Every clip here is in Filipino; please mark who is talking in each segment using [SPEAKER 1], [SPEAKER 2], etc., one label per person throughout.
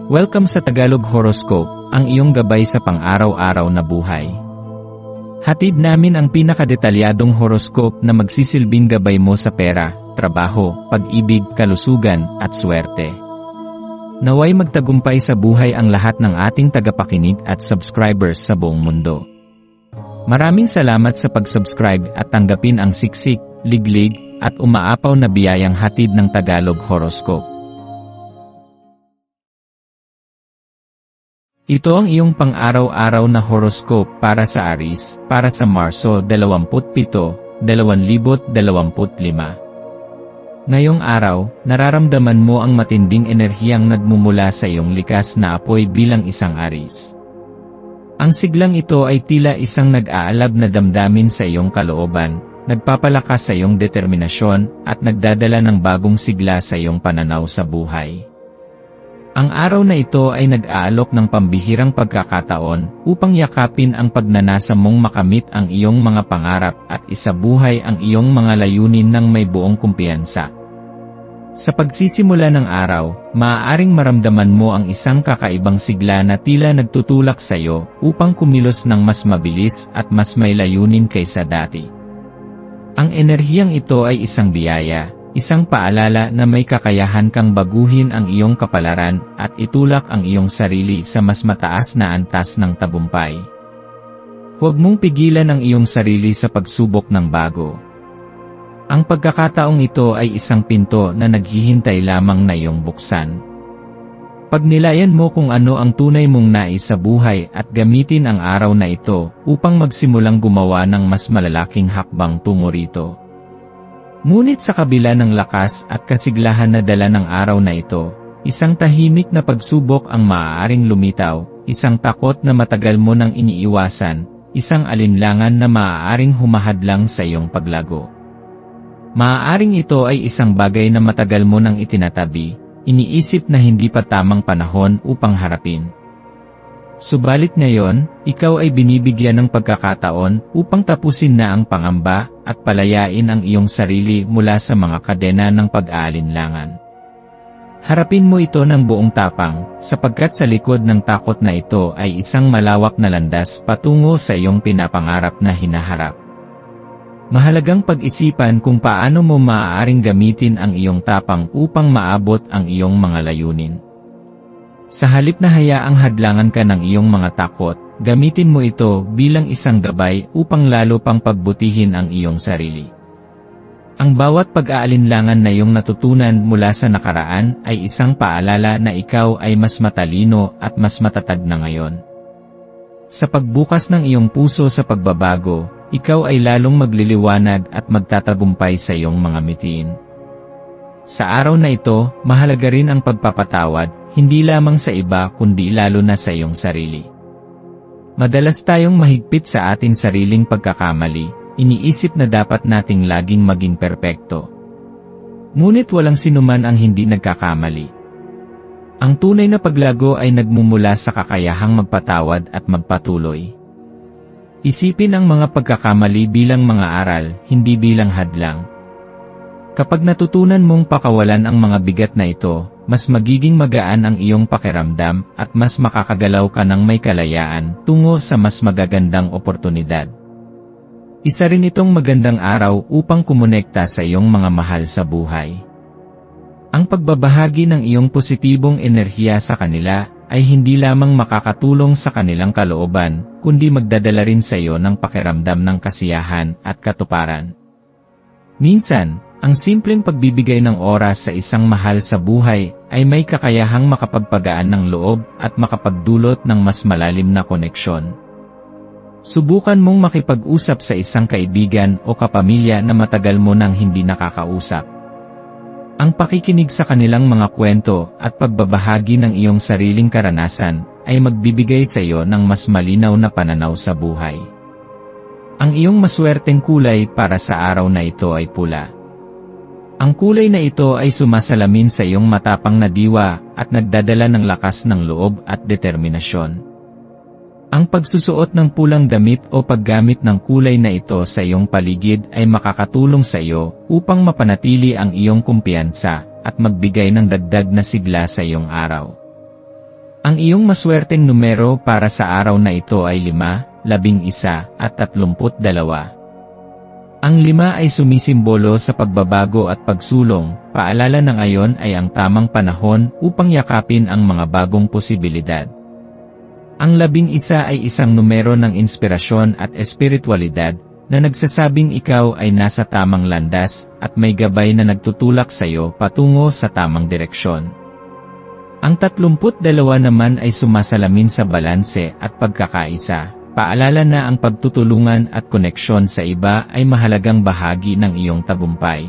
[SPEAKER 1] Welcome sa Tagalog Horoscope, ang iyong gabay sa pang-araw-araw na buhay. Hatid namin ang pinakadetalyadong horoscope na magsisilbing gabay mo sa pera, trabaho, pag-ibig, kalusugan, at swerte. Naway magtagumpay sa buhay ang lahat ng ating tagapakinig at subscribers sa buong mundo. Maraming salamat sa pag-subscribe at tanggapin ang siksik, liglig, at umaapaw na biyayang hatid ng Tagalog Horoscope. Ito ang iyong pang-araw-araw na horoscope para sa Aries, para sa Marso 27, 2025. Ngayong araw, nararamdaman mo ang matinding enerhiyang nagmumula sa iyong likas na apoy bilang isang Aries. Ang siglang ito ay tila isang nag-aalab na damdamin sa iyong kalooban, nagpapalakas sa iyong determinasyon, at nagdadala ng bagong sigla sa iyong pananaw sa buhay. Ang araw na ito ay nag-aalok ng pambihirang pagkakataon upang yakapin ang pagnanasa mong makamit ang iyong mga pangarap at isabuhay ang iyong mga layunin ng may buong kumpiyansa. Sa pagsisimula ng araw, maaaring maramdaman mo ang isang kakaibang sigla na tila nagtutulak sa iyo upang kumilos ng mas mabilis at mas may layunin kaysa dati. Ang enerhiyang ito ay isang biyaya. Isang paalala na may kakayahan kang baguhin ang iyong kapalaran at itulak ang iyong sarili sa mas mataas na antas ng tagumpay. Huwag mong pigilan ang iyong sarili sa pagsubok ng bago. Ang pagkakataong ito ay isang pinto na naghihintay lamang na iyong buksan. Pagnilayan mo kung ano ang tunay mong nais sa buhay at gamitin ang araw na ito upang magsimulang gumawa ng mas malalaking hakbang tungo rito. Ngunit sa kabila ng lakas at kasiglahan na dala ng araw na ito, isang tahimik na pagsubok ang maaaring lumitaw, isang takot na matagal mo nang iniiwasan, isang alinlangan na maaaring humahadlang sa iyong paglago. Maaaring ito ay isang bagay na matagal mo nang itinatabi, iniisip na hindi pa tamang panahon upang harapin. Subalit ngayon, ikaw ay binibigyan ng pagkakataon upang tapusin na ang pangamba at palayain ang iyong sarili mula sa mga kadena ng pag-aalinlangan. Harapin mo ito ng buong tapang, sapagkat sa likod ng takot na ito ay isang malawak na landas patungo sa iyong pinapangarap na hinaharap. Mahalagang pag-isipan kung paano mo maaaring gamitin ang iyong tapang upang maabot ang iyong mga layunin. Sa halip na hayaang hadlangan ka ng iyong mga takot, gamitin mo ito bilang isang gabay upang lalo pang pagbutihin ang iyong sarili. Ang bawat pag-aalinlangan na iyong natutunan mula sa nakaraan ay isang paalala na ikaw ay mas matalino at mas matatag na ngayon. Sa pagbukas ng iyong puso sa pagbabago, ikaw ay lalong magliliwanag at magtatagumpay sa iyong mga mitiin. Sa araw na ito, mahalaga rin ang pagpapatawad, hindi lamang sa iba kundi lalo na sa iyong sarili. Madalas tayong mahigpit sa ating sariling pagkakamali, iniisip na dapat nating laging maging perpekto. Ngunit walang sinuman ang hindi nagkakamali. Ang tunay na paglago ay nagmumula sa kakayahang magpatawad at magpatuloy. Isipin ang mga pagkakamali bilang mga aral, hindi bilang hadlang. Kapag natutunan mong pakawalan ang mga bigat na ito, mas magiging magaan ang iyong pakiramdam at mas makakagalaw ka ng may kalayaan tungo sa mas magagandang oportunidad. Isa rin itong magandang araw upang kumonekta sa iyong mga mahal sa buhay. Ang pagbabahagi ng iyong positibong enerhiya sa kanila ay hindi lamang makakatulong sa kanilang kalooban, kundi magdadala rin sa iyo ng pakiramdam ng kasiyahan at katuparan. Minsan, ang simpleng pagbibigay ng oras sa isang mahal sa buhay ay may kakayahang makapagpagaan ng loob at makapagdulot ng mas malalim na koneksyon. Subukan mong makipag-usap sa isang kaibigan o kapamilya na matagal mo nang hindi nakakausap. Ang pakikinig sa kanilang mga kwento at pagbabahagi ng iyong sariling karanasan ay magbibigay sa iyo ng mas malinaw na pananaw sa buhay. Ang iyong maswerteng kulay para sa araw na ito ay pula. Ang kulay na ito ay sumasalamin sa iyong matapang na diwa at nagdadala ng lakas ng loob at determinasyon. Ang pagsusuot ng pulang damit o paggamit ng kulay na ito sa iyong paligid ay makakatulong sa iyo upang mapanatili ang iyong kumpiyansa at magbigay ng dagdag na sigla sa iyong araw. Ang iyong maswerteng numero para sa araw na ito ay 5, 11, at 32. Ang 5 ay sumisimbolo sa pagbabago at pagsulong, paalala na ngayon ay ang tamang panahon upang yakapin ang mga bagong posibilidad. Ang 11 ay isang numero ng inspirasyon at espiritualidad, na nagsasabing ikaw ay nasa tamang landas at may gabay na nagtutulak sa iyo patungo sa tamang direksyon. Ang 32 naman ay sumasalamin sa balanse at pagkakaisa, paalala na ang pagtutulungan at koneksyon sa iba ay mahalagang bahagi ng iyong tagumpay.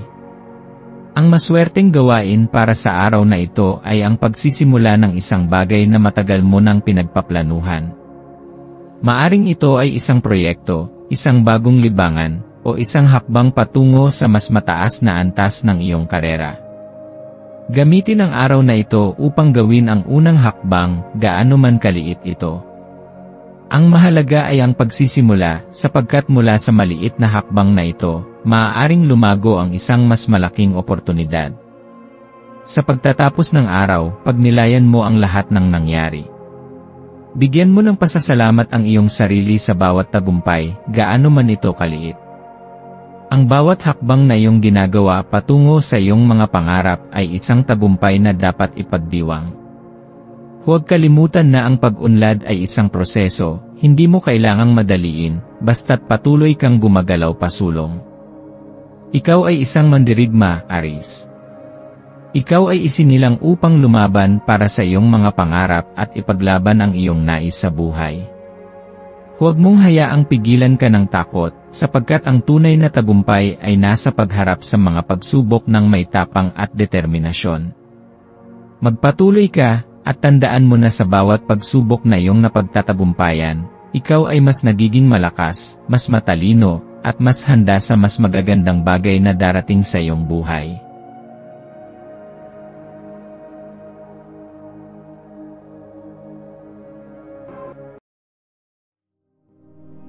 [SPEAKER 1] Ang maswerteng gawain para sa araw na ito ay ang pagsisimula ng isang bagay na matagal mo nang pinagpaplanuhan. Maaring ito ay isang proyekto, isang bagong libangan, o isang hakbang patungo sa mas mataas na antas ng iyong karera. Gamitin ang araw na ito upang gawin ang unang hakbang, gaano man kaliit ito. Ang mahalaga ay ang pagsisimula, sapagkat mula sa maliit na hakbang na ito, maaaring lumago ang isang mas malaking oportunidad. Sa pagtatapos ng araw, pagnilayan mo ang lahat ng nangyari. Bigyan mo ng pasasalamat ang iyong sarili sa bawat tagumpay, gaano man ito kaliit. Ang bawat hakbang na iyong ginagawa patungo sa iyong mga pangarap ay isang tagumpay na dapat ipagdiwang. Huwag kalimutan na ang pag-unlad ay isang proseso, hindi mo kailangang madaliin, basta't patuloy kang gumagalaw pasulong. Ikaw ay isang mandirigma, Aries. Ikaw ay isinilang upang lumaban para sa iyong mga pangarap at ipaglaban ang iyong nais sa buhay. Huwag mong hayaang pigilan ka ng takot, sapagkat ang tunay na tagumpay ay nasa pagharap sa mga pagsubok ng may tapang at determinasyon. Magpatuloy ka, at tandaan mo na sa bawat pagsubok na iyong napagtatagumpayan, ikaw ay mas nagiging malakas, mas matalino, at mas handa sa mas magagandang bagay na darating sa iyong buhay.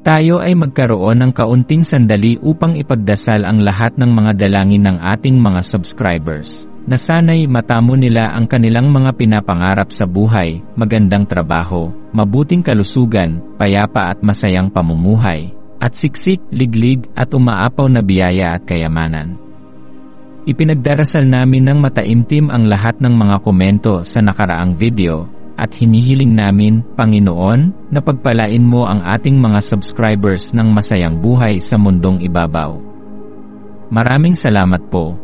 [SPEAKER 1] Tayo ay magkaroon ng kaunting sandali upang ipagdasal ang lahat ng mga dalangin ng ating mga subscribers, na sana'y matamo nila ang kanilang mga pinapangarap sa buhay, magandang trabaho, mabuting kalusugan, payapa at masayang pamumuhay, at siksik, liglig, at umaapaw na biyaya at kayamanan. Ipinagdarasal namin ng mataimtim ang lahat ng mga komento sa nakaraang video, at hinihiling namin, Panginoon, na pagpalain mo ang ating mga subscribers ng masayang buhay sa mundong ibabaw. Maraming salamat po.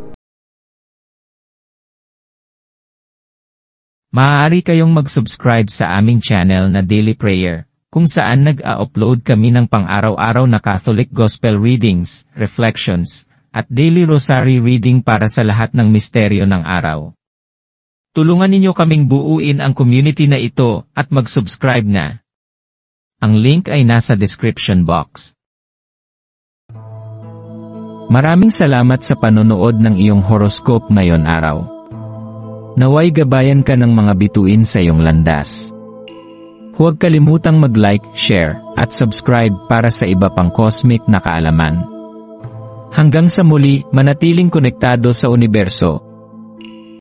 [SPEAKER 1] Maaari kayong mag-subscribe sa aming channel na Daily Prayer, kung saan nag-a-upload kami ng pang-araw-araw na Catholic Gospel Readings, Reflections, at Daily Rosary Reading para sa lahat ng misteryo ng araw. Tulungan ninyo kaming buuin ang community na ito at mag-subscribe na. Ang link ay nasa description box. Maraming salamat sa panonood ng iyong horoscope ngayon araw. Naway gabayan ka ng mga bituin sa iyong landas. Huwag kalimutang mag-like, share, at subscribe para sa iba pang cosmic na kaalaman. Hanggang sa muli, manatiling konektado sa universo.